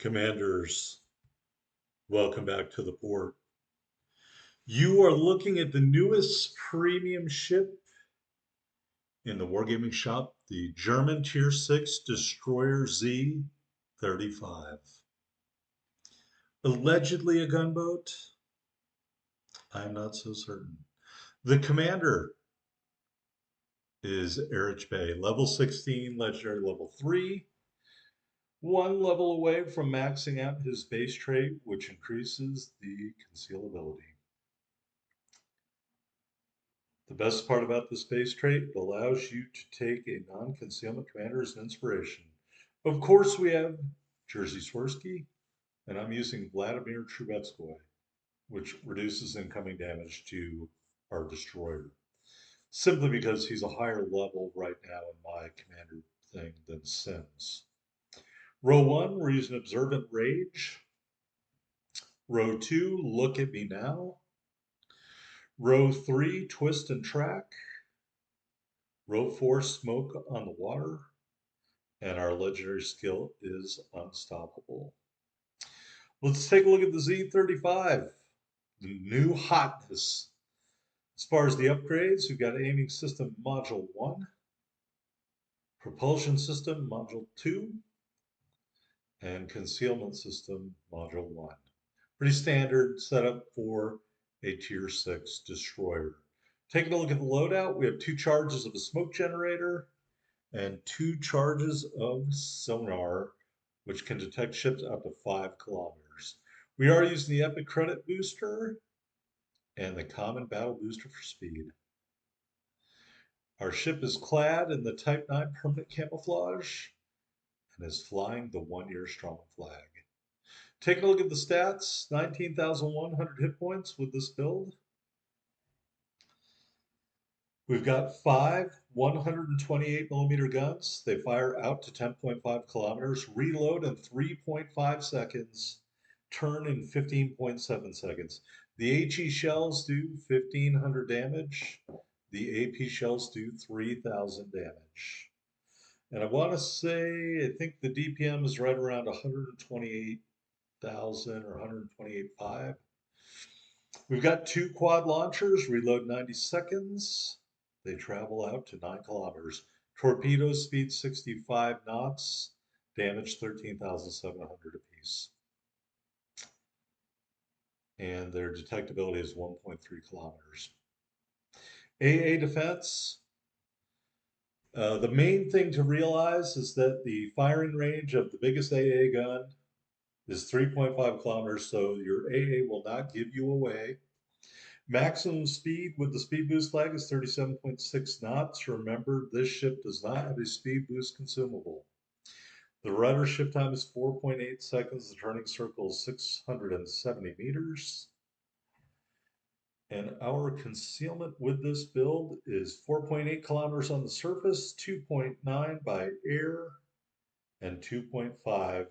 Commanders, welcome back to the port. You are looking at the newest premium ship in the Wargaming shop, the German Tier 6 Destroyer Z-35. Allegedly a gunboat? I'm not so certain. The commander is Erich Bay, level 16, legendary level 3. One level away from maxing out his base trait, which increases the concealability. The best part about this base trait, it allows you to take a non-concealment commander as an inspiration. Of course, we have Jerzy Swirsky, and I'm using Vladimir Trubetskoy, which reduces incoming damage to our destroyer, simply because he's a higher level right now in my commander thing than Sims. Row 1, we're using Observant Rage. Row 2, Look at Me Now. Row 3, Twist and Track. Row 4, Smoke on the Water. And our legendary skill is Unstoppable. Let's take a look at the Z-35, the new hotness. As far as the upgrades, we've got Aiming System Module 1, Propulsion System Module 2, and Concealment System Module 1. Pretty standard setup for a Tier 6 destroyer. Taking a look at the loadout, we have 2 charges of a smoke generator and 2 charges of sonar, which can detect ships out to 5 kilometers. We are using the Epic Credit Booster and the Common Battle Booster for speed. Our ship is clad in the Type 9 permanent camouflage and is flying the 1-year strong flag. Taking a look at the stats, 19,100 hit points with this build. We've got 5 128mm guns. They fire out to 10.5 kilometers, reload in 3.5 seconds, turn in 15.7 seconds. The HE shells do 1,500 damage. The AP shells do 3,000 damage. And I want to say, I think the DPM is right around 128,000 or 128.5. We've got 2 quad launchers, reload 90 seconds. They travel out to 9 kilometers. Torpedo speed 65 knots, damage 13,700 apiece. And their detectability is 1.3 kilometers. AA defense. The main thing to realize is that the firing range of the biggest AA gun is 3.5 kilometers, so your AA will not give you away. Maximum speed with the speed boost flag is 37.6 knots. Remember, this ship does not have a speed boost consumable. The rudder shift time is 4.8 seconds. The turning circle is 670 meters. And our concealment with this build is 4.8 kilometers on the surface, 2.9 by air, and 2.5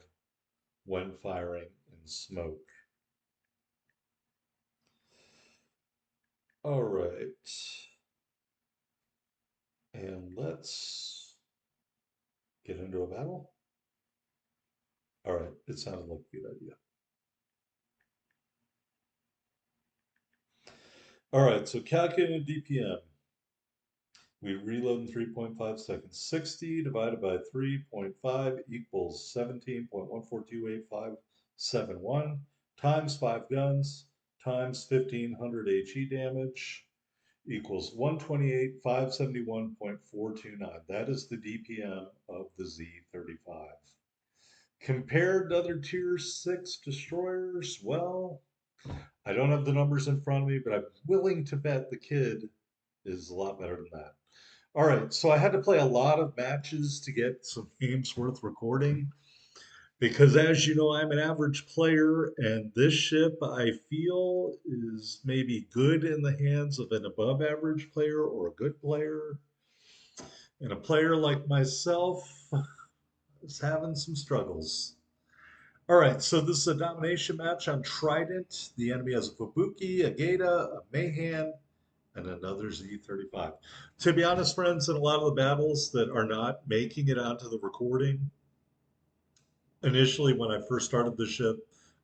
when firing in smoke. All right. And let's get into a battle. All right, it sounded like a good idea. All right, so calculating DPM. We reload in 3.5 seconds. 60 divided by 3.5 equals 17.1428571 times 5 guns times 1,500 HE damage equals 128,571.429. That is the DPM of the Z-35. Compared to other Tier 6 destroyers, well, I don't have the numbers in front of me, but I'm willing to bet the kid is a lot better than that. All right, so I had to play a lot of matches to get some games worth recording because, as you know, I'm an average player, and this ship I feel is maybe good in the hands of an above average player or a good player. And a player like myself is having some struggles. All right, so this is a domination match on Trident. The enemy has a Fubuki, a Geta, a Mahan, and another Z-35. To be honest, friends, in a lot of the battles that are not making it onto the recording, initially, when I first started the ship,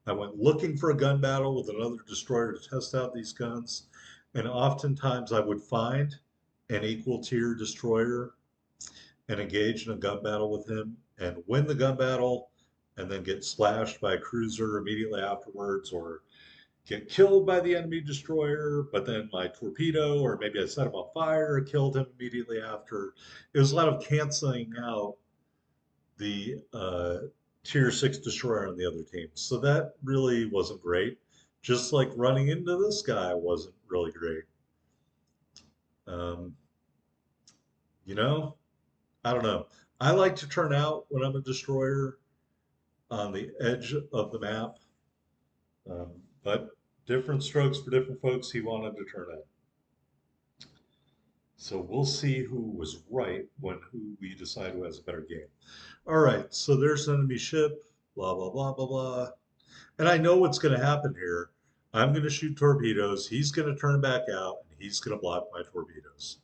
I went looking for a gun battle with another destroyer to test out these guns. And oftentimes I would find an equal tier destroyer and engage in a gun battle with him and win the gun battle and then get slashed by a cruiser immediately afterwards or get killed by the enemy destroyer, but then my torpedo, or maybe I set him on fire or killed him immediately after. It was a lot of canceling out the tier 6 destroyer on the other team. So that really wasn't great. Just like running into this guy wasn't really great. Um, you know, I don't know. I like to turn out when I'm a destroyer on the edge of the map, but different strokes for different folks. He wanted to turn out. So we'll see who was right when who we decide who has a better game. All right, so there's an enemy ship, blah, blah, blah, blah, blah. And I know what's going to happen here. I'm going to shoot torpedoes. He's going to turn back out, and he's going to block my torpedoes.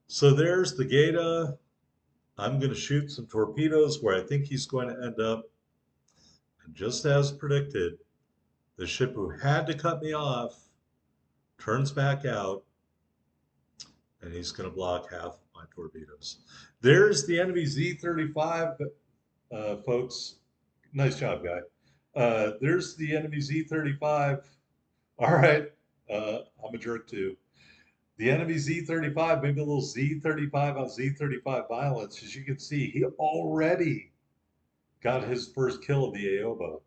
So there's the Gata. I'm going to shoot some torpedoes where I think he's going to end up. And just as predicted, the ship who had to cut me off turns back out, and he's going to block half of my torpedoes. There's the enemy Z-35, folks. Nice job, guy. There's the enemy Z-35. All right, I'm a jerk too. The enemy Z-35, maybe a little Z-35 on Z-35 violence. As you can see, he already got his first kill of the Aoba.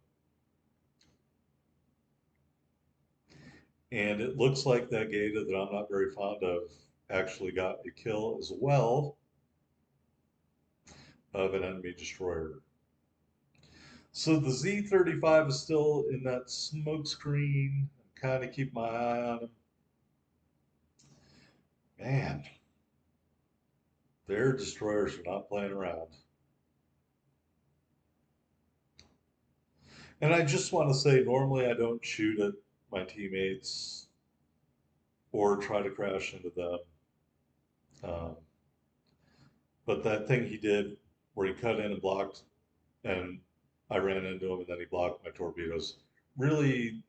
And it looks like that Gata that I'm not very fond of actually got a kill as well of an enemy destroyer. So the Z-35 is still in that smoke screen. Kind of keep my eye on him. Man, their destroyers are not playing around. And I just want to say, normally I don't shoot at my teammates or try to crash into them. Um, but that thing he did where he cut in and blocked, and I ran into him and then he blocked my torpedoes really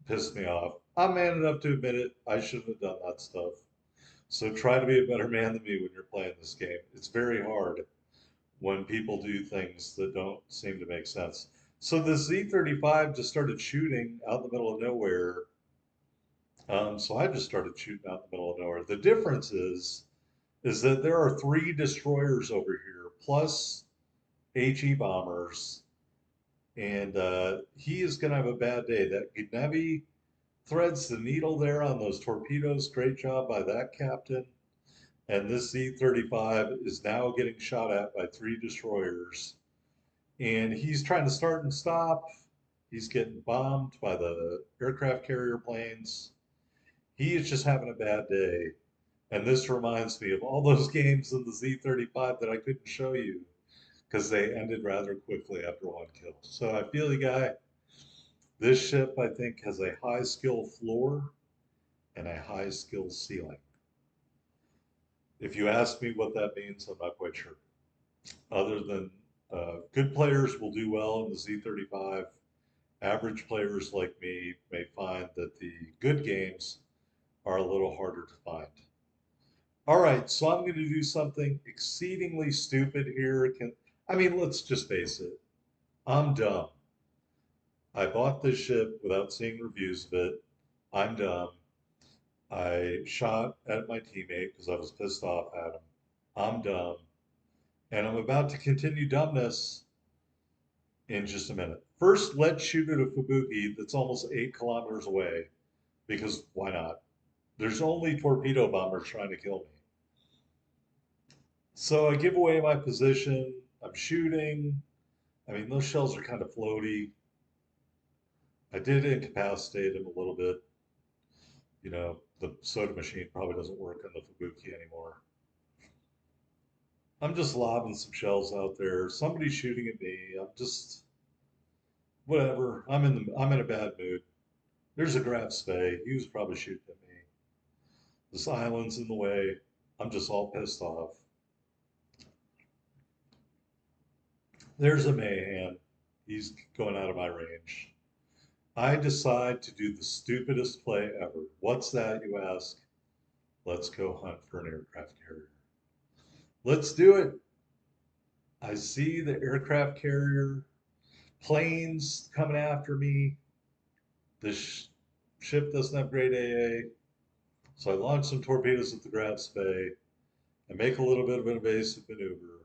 pissed me off. I'm man enough to admit it. I shouldn't have done that stuff. So try to be a better man than me when you're playing this game. It's very hard when people do things that don't seem to make sense. So the Z-35 just started shooting out in the middle of nowhere. So I just started shooting out in the middle of nowhere. The difference is that there are three destroyers over here, plus HE bombers, and he is going to have a bad day. That Gnevi threads the needle there on those torpedoes. Great job by that captain. And this Z-35 is now getting shot at by three destroyers. And he's trying to start and stop. He's getting bombed by the aircraft carrier planes. He is just having a bad day. And this reminds me of all those games in the Z-35 that I couldn't show you because they ended rather quickly after one kill. So I feel you, guy. This ship, I think, has a high skill floor and a high skill ceiling. If you ask me what that means, I'm not quite sure. Other than good players will do well in the Z-35, average players like me may find that the good games are a little harder to find. All right, so I'm going to do something exceedingly stupid here. Let's just face it. I'm dumb. I bought this ship without seeing reviews of it. I'm dumb. I shot at my teammate because I was pissed off at him. I'm dumb. And I'm about to continue dumbness in just a minute. First, let's shoot at a Fubuki that's almost 8 kilometers away because why not? There's only torpedo bombers trying to kill me. So I give away my position. I'm shooting. Those shells are kind of floaty. I did incapacitate him a little bit. The soda machine probably doesn't work on the Fubuki anymore. I'm just lobbing some shells out there. Somebody's shooting at me. I'm just whatever. I'm in a bad mood. There's a Graf Spey. He was probably shooting at me. This island's in the way. I'm just all pissed off. There's a Mahan. He's going out of my range. I decide to do the stupidest play ever. What's that, you ask? Let's go hunt for an aircraft carrier. Let's do it. I see the aircraft carrier planes coming after me. This ship doesn't have great AA. So I launch some torpedoes at the Graf Bay. I make a little bit of an evasive maneuver.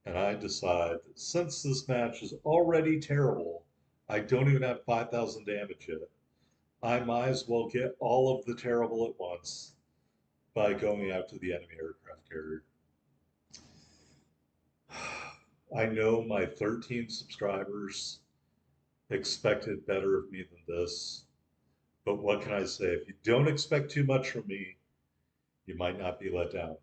And I decide that since this match is already terrible, I don't even have 5,000 damage yet. I might as well get all of the terrible at once by going out to the enemy aircraft carrier. I know my 13 subscribers expected better of me than this, but what can I say? If you don't expect too much from me, you might not be let down.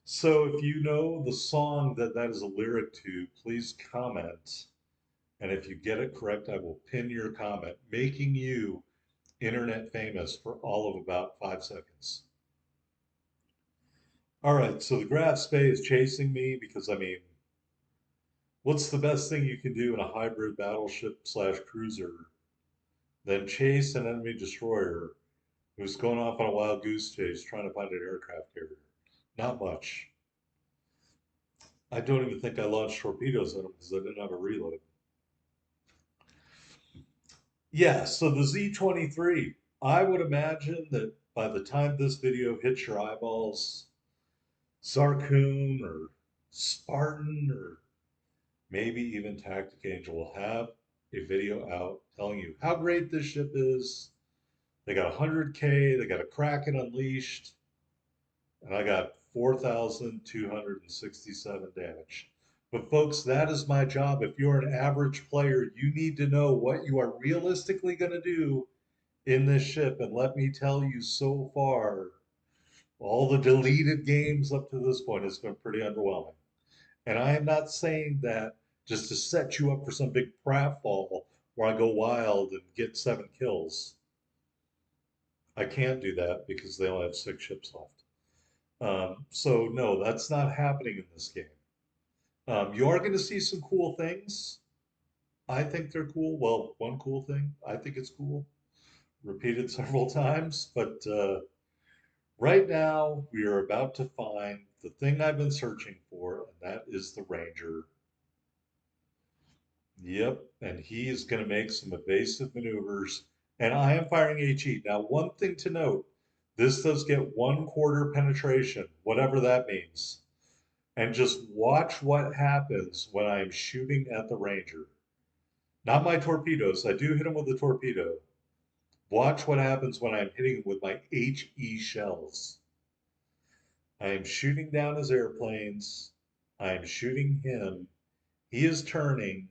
So if you know the song that is a lyric to, please comment. And if you get it correct, I will pin your comment, making you internet famous for all of about 5 seconds. All right, so the Graf Spey is chasing me because, I mean, what's the best thing you can do in a hybrid battleship slash cruiser than chase an enemy destroyer who's going off on a wild goose chase trying to find an aircraft carrier? Not much. I don't even think I launched torpedoes at him because I didn't have a reload. Yeah, so the Z-23, I would imagine that by the time this video hits your eyeballs, Sarkoon or Spartan or maybe even Tactic Angel will have a video out telling you how great this ship is. They got 100K, they got a Kraken Unleashed, and I got 4,267 damage. But folks, that is my job. If you're an average player, you need to know what you are realistically going to do in this ship. And let me tell you, so far, all the deleted games up to this point has been pretty underwhelming. And I am not saying that just to set you up for some big pratfall where I go wild and get 7 kills. I can't do that because they only have 6 ships left. So no, that's not happening in this game. You are going to see some cool things. I think they're cool. Well, one cool thing, I think it's cool. Repeated several times, but right now we are about to find the thing I've been searching for, and that is the Ranger. Yep, and he is going to make some evasive maneuvers, and I am firing HE. Now, one thing to note, this does get 1/4 penetration, whatever that means. And just watch what happens when I'm shooting at the Ranger. Not my torpedoes. I do hit him with a torpedo. Watch what happens when I'm hitting him with my HE shells. I am shooting down his airplanes. I am shooting him. He is turning.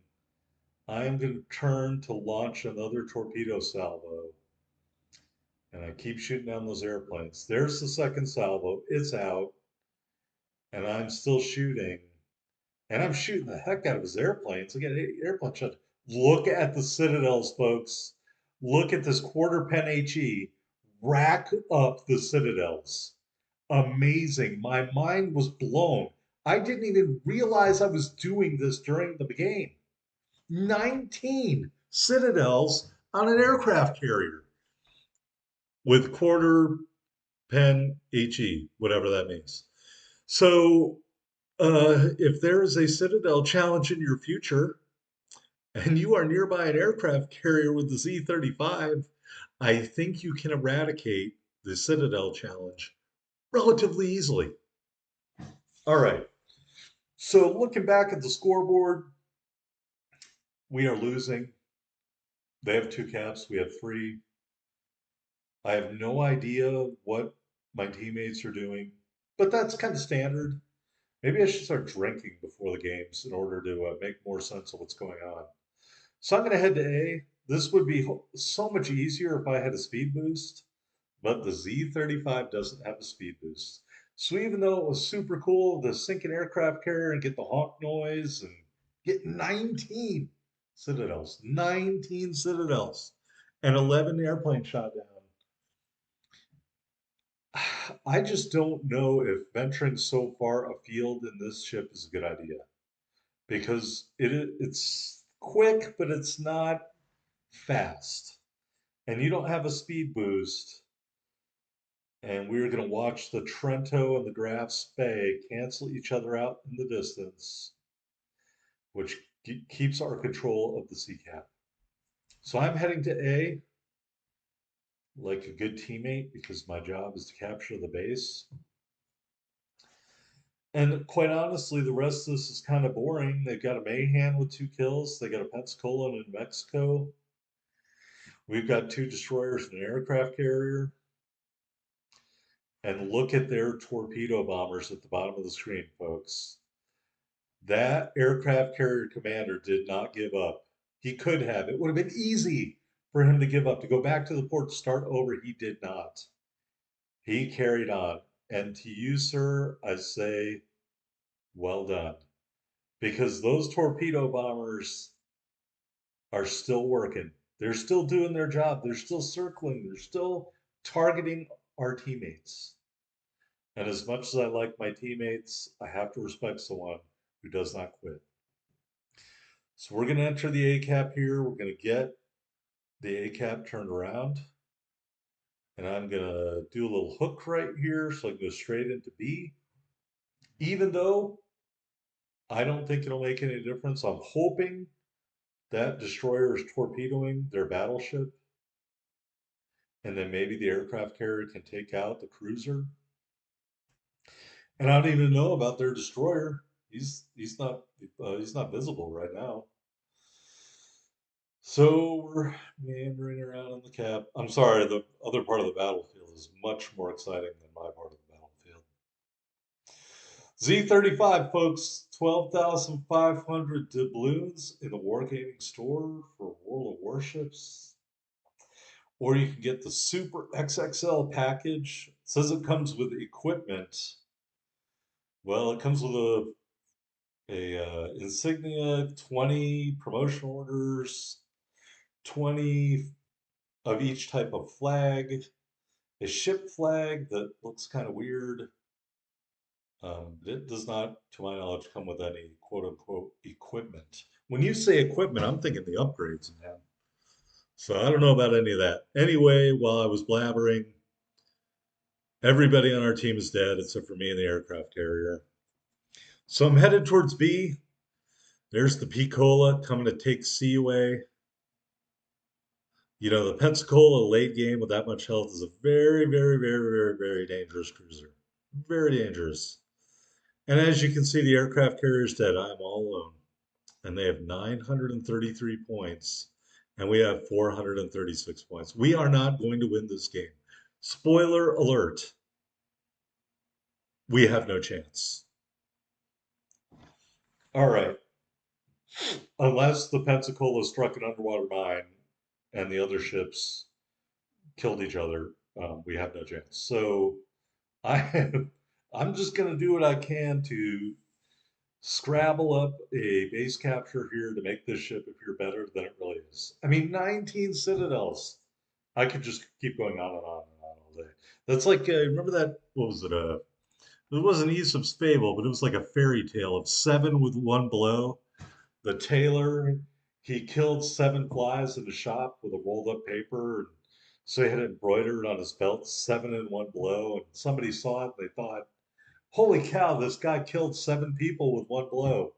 I am going to turn to launch another torpedo salvo. And I keep shooting down those airplanes. There's the second salvo. It's out. And I'm still shooting. And I'm shooting the heck out of his airplanes. I get an airplane shot. Look at the Citadels, folks. Look at this quarter pen HE. Rack up the Citadels. Amazing. My mind was blown. I didn't even realize I was doing this during the game. 19 Citadels on an aircraft carrier with quarter pen HE, whatever that means. So if there is a Citadel challenge in your future and you are nearby an aircraft carrier with the Z-35, I think you can eradicate the Citadel challenge relatively easily. All right. So looking back at the scoreboard, we are losing. They have 2 caps. We have 3. I have no idea what my teammates are doing, but that's kind of standard. Maybe I should start drinking before the games in order to make more sense of what's going on. So I'm going to head to A. This would be so much easier if I had a speed boost, but the Z-35 doesn't have a speed boost. So even though it was super cool to sink an aircraft carrier and get the honk noise and get 19 Citadels, 19 Citadels, and 11 airplanes shot down, I just don't know if venturing so far afield in this ship is a good idea. because it's quick, but it's not fast. And you don't have a speed boost. And we were going to watch the Trento and the Graf Spey cancel each other out in the distance, which keeps our control of the sea cap. So I'm heading to A like a good teammate because my job is to capture the base. And quite honestly, the rest of this is kind of boring. They've got a Mahan with 2 kills. They got a Pensacola in Mexico. We've got 2 destroyers and an aircraft carrier. And look at their torpedo bombers at the bottom of the screen, folks. That aircraft carrier commander did not give up. He could have. It would have been easy for him to give up, to go back to the port, start over. He did not. He carried on. And to you, sir, I say, well done. Because those torpedo bombers are still working. They're still doing their job. They're still circling. They're still targeting our teammates. And as much as I like my teammates, I have to respect someone who does not quit. So we're going to enter the A cap here. We're going to get the A cap turned around. And I'm going to do a little hook right here so I can go straight into B. Even though I don't think it'll make any difference, I'm hoping that destroyer is torpedoing their battleship. And then maybe the aircraft carrier can take out the cruiser. And I don't even know about their destroyer. He's not visible right now. So we're meandering around on the cap. I'm sorry, the other part of the battlefield is much more exciting than my part of the battlefield. Z-35, folks, 12,500 doubloons in the Wargaming store for World of Warships. Or you can get the Super XXL package. It says it comes with equipment. Well, it comes with a insignia, 20 promotional orders, 20 of each type of flag, a ship flag that looks kind of weird. It does not, to my knowledge, come with any quote unquote equipment. When you say equipment, I'm thinking the upgrades, man. So I don't know about any of that. Anyway, while I was blabbering, everybody on our team is dead except for me and the aircraft carrier. So I'm headed towards B. There's the Picola coming to take C away. You know, the Pensacola late game with that much health is a very, very, very, very, very dangerous cruiser. Very dangerous. And as you can see, the aircraft carrier is dead. I'm all alone. And they have 933 points, and we have 436 points. We are not going to win this game. Spoiler alert, we have no chance. All right. Unless the Pensacola struck an underwater mine and the other ships killed each other, we have no chance. So I, I'm just going to do what I can to scrabble up a base capture here to make this ship appear better than it really is. I mean, 19 citadels. I could just keep going on and on and on all day. That's like, remember that, what was it? It wasn't Aesop's fable, but it was like a fairy tale of 7 with 1 blow. The tailor, he killed 7 flies in the shop with a rolled up paper. And so he had it embroidered on his belt, 7 in 1 blow. And somebody saw it and they thought, holy cow, this guy killed 7 people with 1 blow.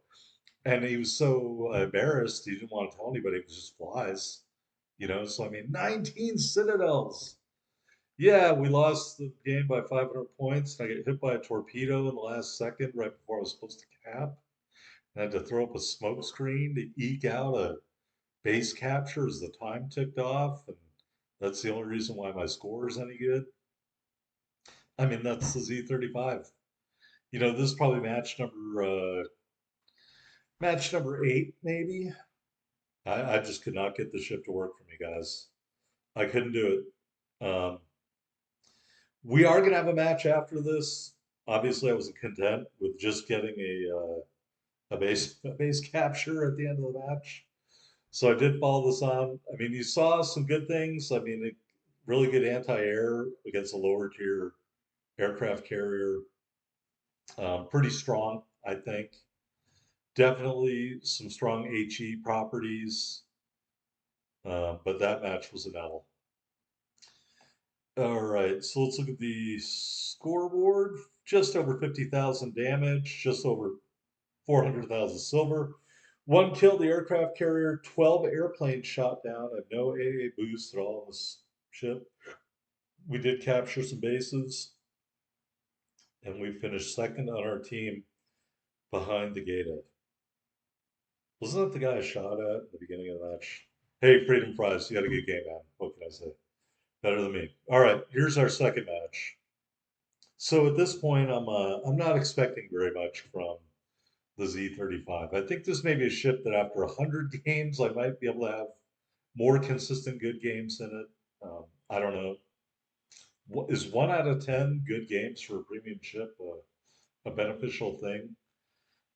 And he was so embarrassed, he didn't want to tell anybody it was just flies. You know, so I mean, 19 citadels. Yeah, we lost the game by 500 points. And I get hit by a torpedo in the last second right before I was supposed to cap. I had to throw up a smoke screen to eke out a base capture as the time ticked off. And that's the only reason why my score is any good. I mean, that's the Z-35. You know, this is probably match number 8, maybe. I just could not get the ship to work for me, guys. I couldn't do it. We are going to have a match after this. Obviously, I wasn't content with just getting a base capture at the end of the match. So I did follow this on. I mean, you saw some good things. I mean, really good anti-air against a lower tier aircraft carrier. Pretty strong, I think. Definitely some strong HE properties, but that match was an L. All right, so let's look at the scoreboard. Just over 50,000 damage, just over 400,000 silver. One killed the aircraft carrier, 12 airplanes shot down. I have no AA boost at all on this ship. We did capture some bases, and we finished second on our team behind the gate. Wasn't that the guy I shot at the beginning of the match? Hey, Freedom Fries, you had a good game, man. What can I say? Better than me. All right, here's our second match. So at this point, I'm not expecting very much from the Z-35. I think this may be a ship that after 100 games, I might be able to have more consistent good games in it. I don't know. What is 1 out of 10 good games for a premium ship a beneficial thing?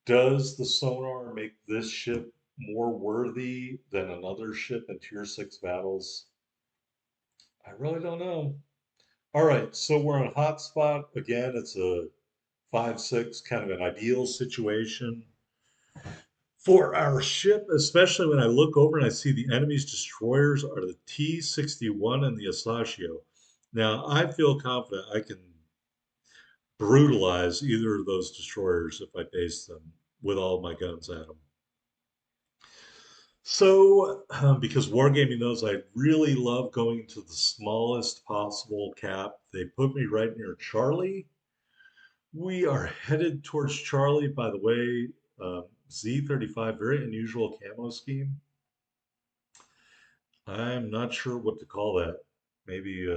Does the sonar make this ship more worthy than another ship in Tier 6 battles? I really don't know. All right, so we're on hotspot. Again, it's a 5-6, kind of an ideal situation for our ship, especially when I look over and I see the enemy's destroyers are the T-61 and the Asashio. Now, I feel confident I can brutalize either of those destroyers if I face them with all my guns at them. So, because Wargaming knows I really love going to the smallest possible cap, they put me right near Charlie. We are headed towards Charlie, by the way. Z-35, very unusual camo scheme. I'm not sure what to call that. Maybe,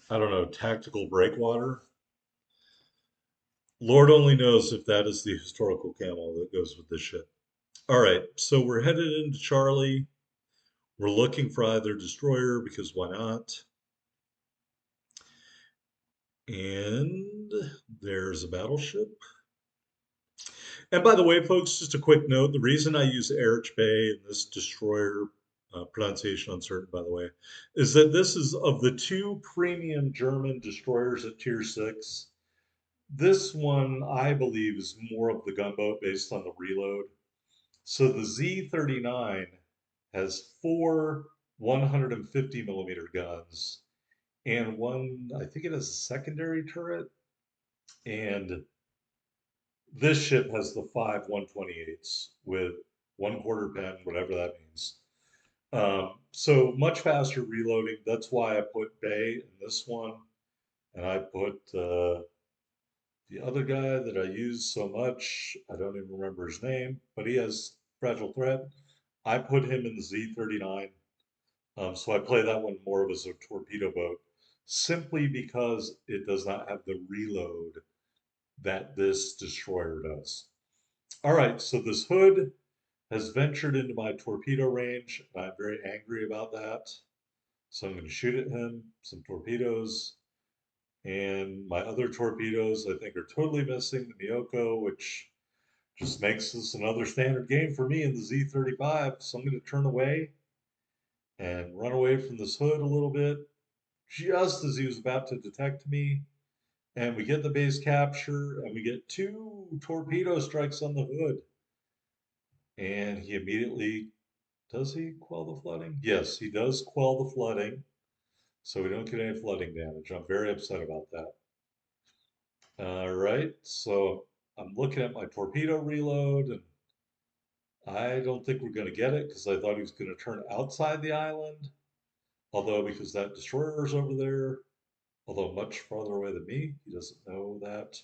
I don't know, tactical breakwater? Lord only knows if that is the historical camo that goes with this ship. All right, so we're headed into Charlie. We're looking for either destroyer because why not? And there's a battleship. And by the way, folks, just a quick note, the reason I use Erich Bay in this destroyer, pronunciation uncertain, by the way, is that this is of the two premium German destroyers at Tier 6. This one, I believe, is more of the gunboat based on the reload. So the Z-39 has four 150 millimeter guns and one, I think it has a secondary turret. And this ship has the five 128s with one quarter pen, whatever that means. So much faster reloading. That's why I put Bay in this one. And I put the other guy that I use so much, I don't even remember his name, but he has Fragile Threat. I put him in the Z-39. So I play that one more of as a torpedo boat, simply because it does not have the reload that this destroyer does. All right, so this hood has ventured into my torpedo range, and I'm very angry about that. So I'm going to shoot at him, some torpedoes, and my other torpedoes I think are totally missing the Miyoko, which just makes this another standard game for me in the Z-35. So I'm going to turn away and run away from this hood a little bit, just as he was about to detect me. And we get the base capture, and we get two torpedo strikes on the hood. And he immediately, does he quell the flooding? Yes, he does quell the flooding. So we don't get any flooding damage. I'm very upset about that. All right, so I'm looking at my torpedo reload, and I don't think we're going to get it because I thought he was going to turn outside the island. Although, because that destroyer's over there, although much farther away than me, he doesn't know that.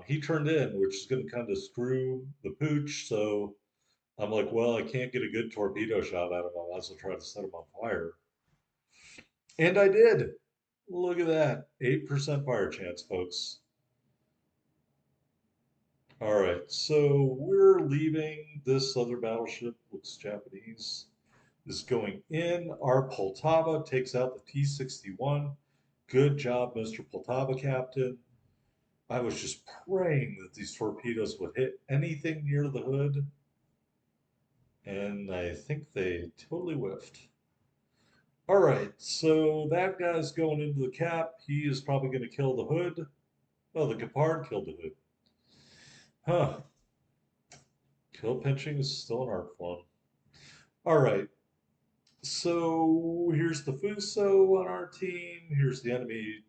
He turned in, which is going to kind of screw the pooch. So I'm like, well, I can't get a good torpedo shot out of him. I might as well try to set him on fire. And I did. Look at that. 8% fire chance, folks. All right, so we're leaving this other battleship, looks Japanese, is going in. Our Poltava takes out the T-61. Good job, Mr. Poltava Captain. I was just praying that these torpedoes would hit anything near the hood, and I think they totally whiffed. All right, so that guy's going into the cap. He is probably going to kill the hood. Oh, the Gepard killed the hood. Huh. Kill pinching is still an art form. All right. So here's the Fuso on our team. Here's the enemy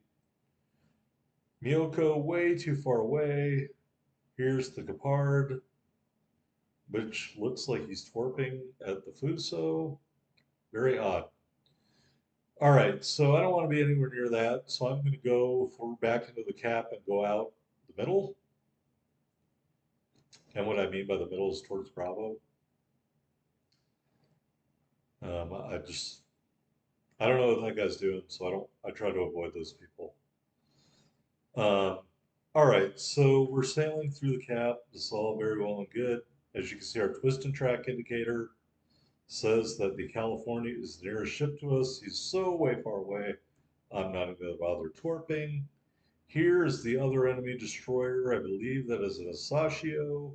Miyoko way too far away. Here's the Gepard, which looks like he's twerping at the Fuso. Very odd. All right, so I don't want to be anywhere near that, so I'm going to go back into the cap and go out the middle. And what I mean by the middle is towards Bravo. I just I don't know what that guy's doing, so I try to avoid those people. Um, all right, so we're sailing through the cap. This is all very well and good. As you can see, our twist and track indicator says that the California is the nearest ship to us. He's so way far away. I'm not even going to bother twerping. Here is the other enemy destroyer. I believe that is an Asashio.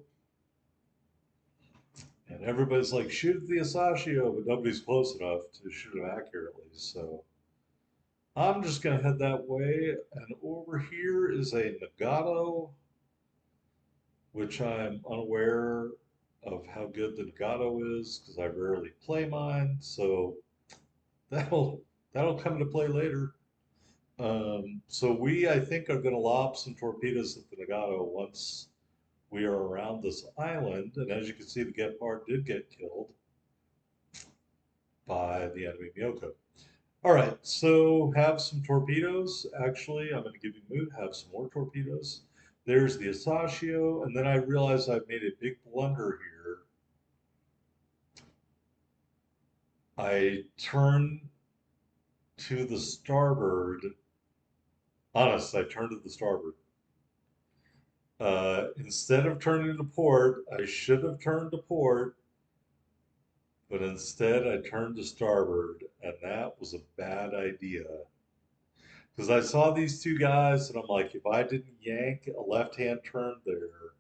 And everybody's like, shoot the Asashio, but nobody's close enough to shoot him accurately. So I'm just going to head that way. And over here is a Nagato, which I'm unaware of how good the Nagato is because I rarely play mine. So that'll that'll come into play later. So I think, are going to lob some torpedoes at the Nagato once we are around this island. And as you can see, the Gepard did get killed by the enemy Miyoko. All right, so have some torpedoes. Actually, I'm going to give you a mood, have some more torpedoes. There's the Asashio, and then I realized I've made a big blunder here. I turn to the starboard. Honest, I turned to the starboard. Instead of turning to port, I should have turned to port, but instead I turned to starboard, and that was a bad idea. Because I saw these two guys, and I'm like, if I didn't yank a left-hand turn there,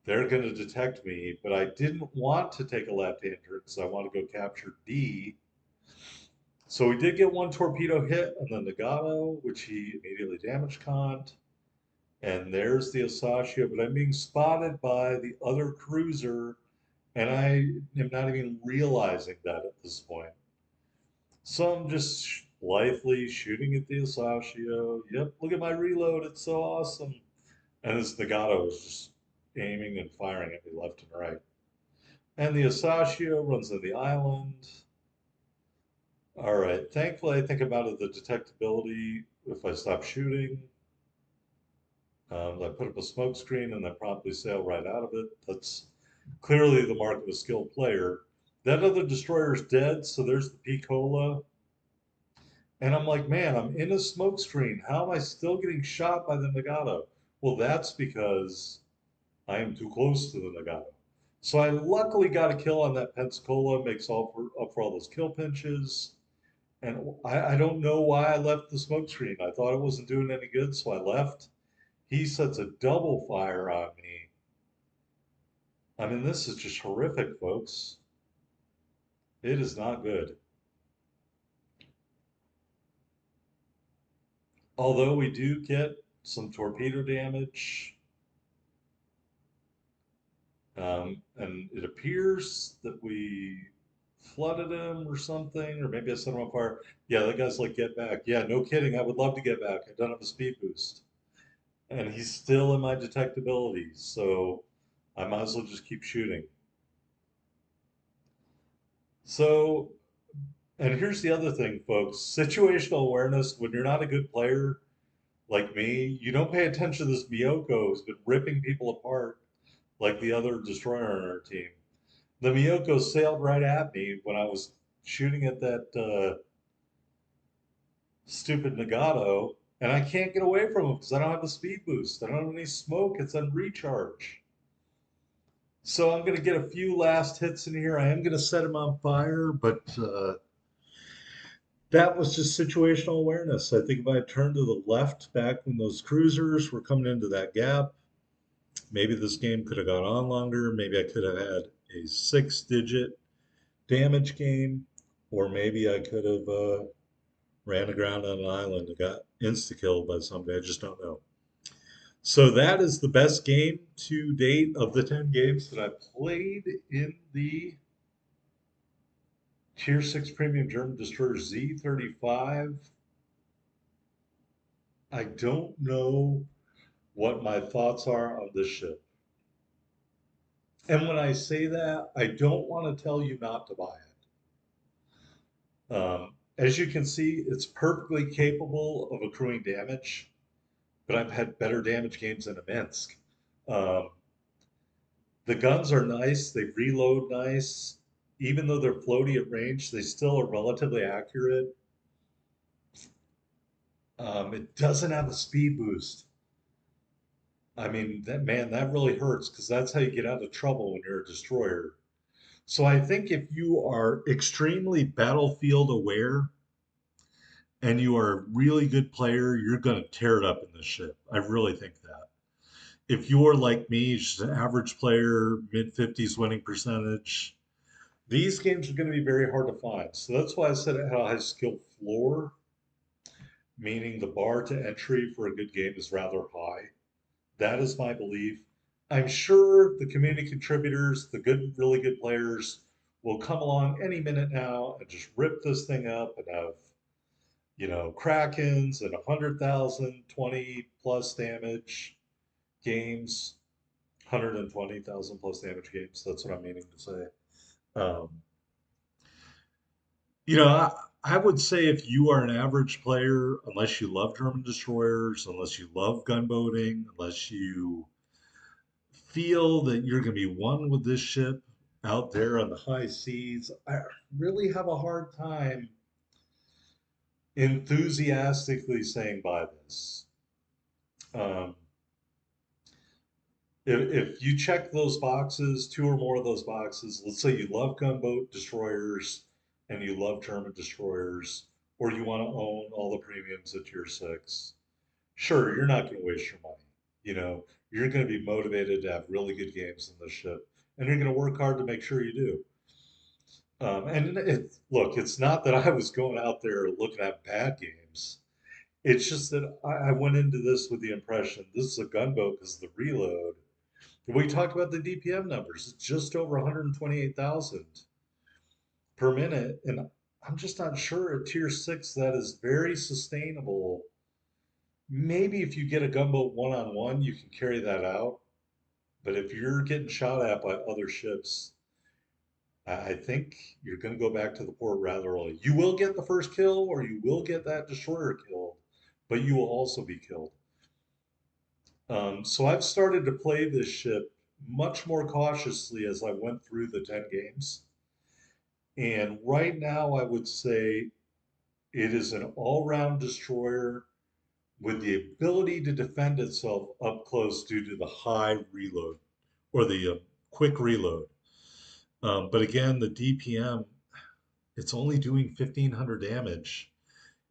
they're going to detect me. But I didn't want to take a left-hand turn because I want to go capture D. So we did get one torpedo hit on the Nagato, which he immediately damage conned. And there's the Asashio, but I'm being spotted by the other cruiser, and I am not even realizing that at this point. So I'm just blithely shooting at the Asashio. Yep, look at my reload, it's so awesome. And this Nagato is just aiming and firing at me left and right. And the Asashio runs in the island. All right, thankfully I think I'm out of the detectability if I stop shooting. I put up a smoke screen and I promptly sail right out of it. That's clearly the mark of a skilled player. That other destroyer's dead, so there's the Picola. And I'm like, man, I'm in a smoke screen. How am I still getting shot by the Nagato? Well, that's because I am too close to the Nagato. So I luckily got a kill on that Pensacola, makes up for all those kill pinches. And I don't know why I left the smoke screen. I thought it wasn't doing any good, so I left. He sets a double fire on me. I mean, this is just horrific, folks. It is not good. Although we do get some torpedo damage, and it appears that we flooded him or something, or maybe I set him on fire. Yeah, that guy's like, get back. Yeah, no kidding. I would love to get back. I don't have a speed boost. And he's still in my detectability, so I might as well just keep shooting. So, and here's the other thing, folks, situational awareness, when you're not a good player like me, you don't pay attention to this Miyoko who's been ripping people apart like the other destroyer on our team. The Miyoko sailed right at me when I was shooting at that stupid Nagato, and I can't get away from him because I don't have a speed boost. I don't have any smoke. It's on recharge. So I'm going to get a few last hits in here. I am going to set him on fire, but that was just situational awareness. I think if I had turned to the left back when those cruisers were coming into that gap, maybe this game could have gone on longer. Maybe I could have had a 6-digit damage game, or maybe I could have ran aground on an island and got insta killed by somebody. I just don't know. So that is the best game to date of the 10 games that I've played in the Tier 6 Premium German Destroyer Z-35. I don't know what my thoughts are on this ship. And when I say that, I don't want to tell you not to buy it. As you can see, it's perfectly capable of accruing damage, but I've had better damage games than a Minsk. Um, the guns are nice, they reload nice. Even though they're floaty at range, they still are relatively accurate. It doesn't have a speed boost. I mean, that man, that really hurts because that's how you get out of trouble when you're a destroyer. So I think if you are extremely battlefield aware and you are a really good player, you're going to tear it up in this ship. I really think that. If you're like me, just an average player, mid 50s winning percentage, these games are going to be very hard to find. So that's why I said it had a high skill floor, meaning the bar to entry for a good game is rather high. That is my belief. I'm sure the community contributors, the good, really good players, will come along any minute now and just rip this thing up and have, Krakens and 100,000, 20 plus damage games, 120,000 plus damage games. That's what I'm meaning to say. Um, I would say if you are an average player, unless you love German destroyers, unless you love gunboating, unless you feel that you're going to be one with this ship out there on the high seas, I really have a hard time enthusiastically saying buy this. Um, if you check those boxes, two or more of those boxes, let's say you love gunboat destroyers and you love German destroyers, or you want to own all the premiums at Tier 6, sure, you're not going to waste your money. You know, you're going to be motivated to have really good games in this ship, and you're going to work hard to make sure you do. Look, it's not that I was going out there looking at bad games. It's just that I went into this with the impression this is a gunboat because of the reload. We talked about the DPM numbers. It's just over 128,000 per minute. And I'm just not sure at Tier 6 that is very sustainable. Maybe if you get a gunboat one on one, you can carry that out. But if you're getting shot at by other ships, I think you're going to go back to the port rather early. You will get the first kill or you will get that destroyer killed, but you will also be killed. So I've started to play this ship much more cautiously as I went through the 10 games. And right now, I would say it is an all round destroyer with the ability to defend itself up close due to the high reload or the quick reload. But again, the DPM, it's only doing 1,500 damage.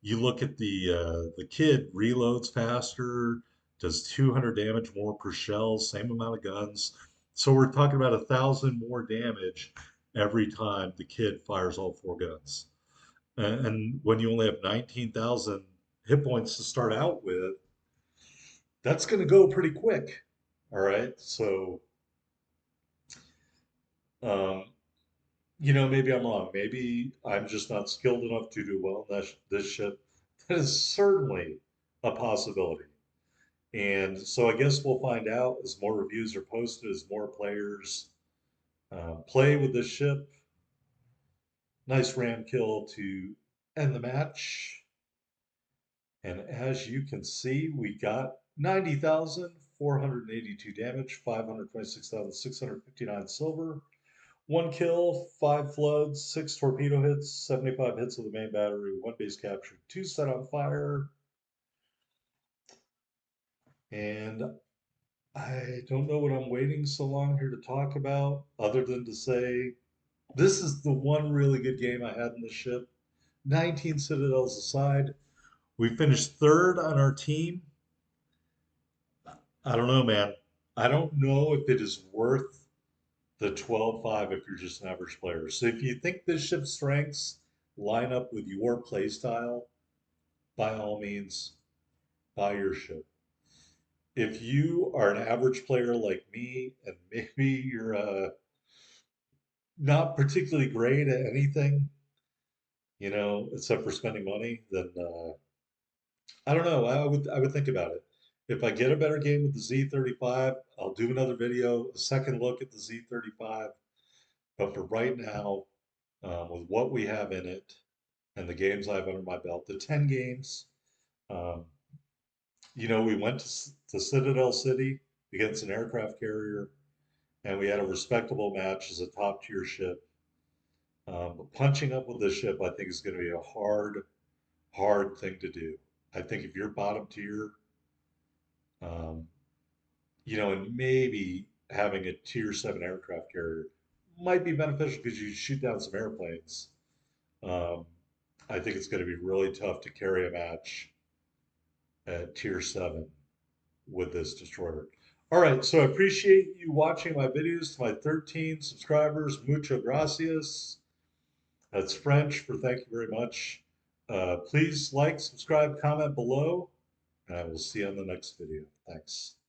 You look at the kid reloads faster, does 200 damage more per shell, same amount of guns. So we're talking about 1,000 more damage every time the kid fires all four guns. And when you only have 19,000 hit points to start out with, that's going to go pretty quick. All right. So, um, maybe I'm wrong. Maybe I'm just not skilled enough to do well in this ship. That is certainly a possibility. And so I guess we'll find out as more reviews are posted, as more players play with this ship. Nice ram kill to end the match. And as you can see, we got 90,482 damage, 526,659 silver, one kill, five floods, six torpedo hits, 75 hits of the main battery, one base captured, two set on fire. And I don't know what I'm waiting so long here to talk about, other than to say this is the one really good game I had in the ship. 19 Citadels aside. We finished third on our team. I don't know, man. I don't know if it is worth the 12-5 if you're just an average player. So if you think this ship's strengths line up with your play style, by all means, buy your ship. if you are an average player like me, and maybe you're not particularly great at anything, except for spending money, then I don't know. I would think about it. If I get a better game with the Z-35, I'll do another video, a second look at the Z-35. But for right now, with what we have in it and the games I have under my belt, the 10 games, um, we went to Citadel City against an aircraft carrier, and we had a respectable match as a top tier ship. But punching up with this ship, I think, is going to be a hard, hard thing to do. I think if you're bottom tier, um, and maybe having a tier 7 aircraft carrier might be beneficial because you shoot down some airplanes. Um, I think it's going to be really tough to carry a match at tier 7 with this destroyer. All right, so I appreciate you watching my videos. To my 13 subscribers, mucho gracias. That's French for thank you very much. Please like, subscribe, comment below, and I will see you on the next video. Thanks.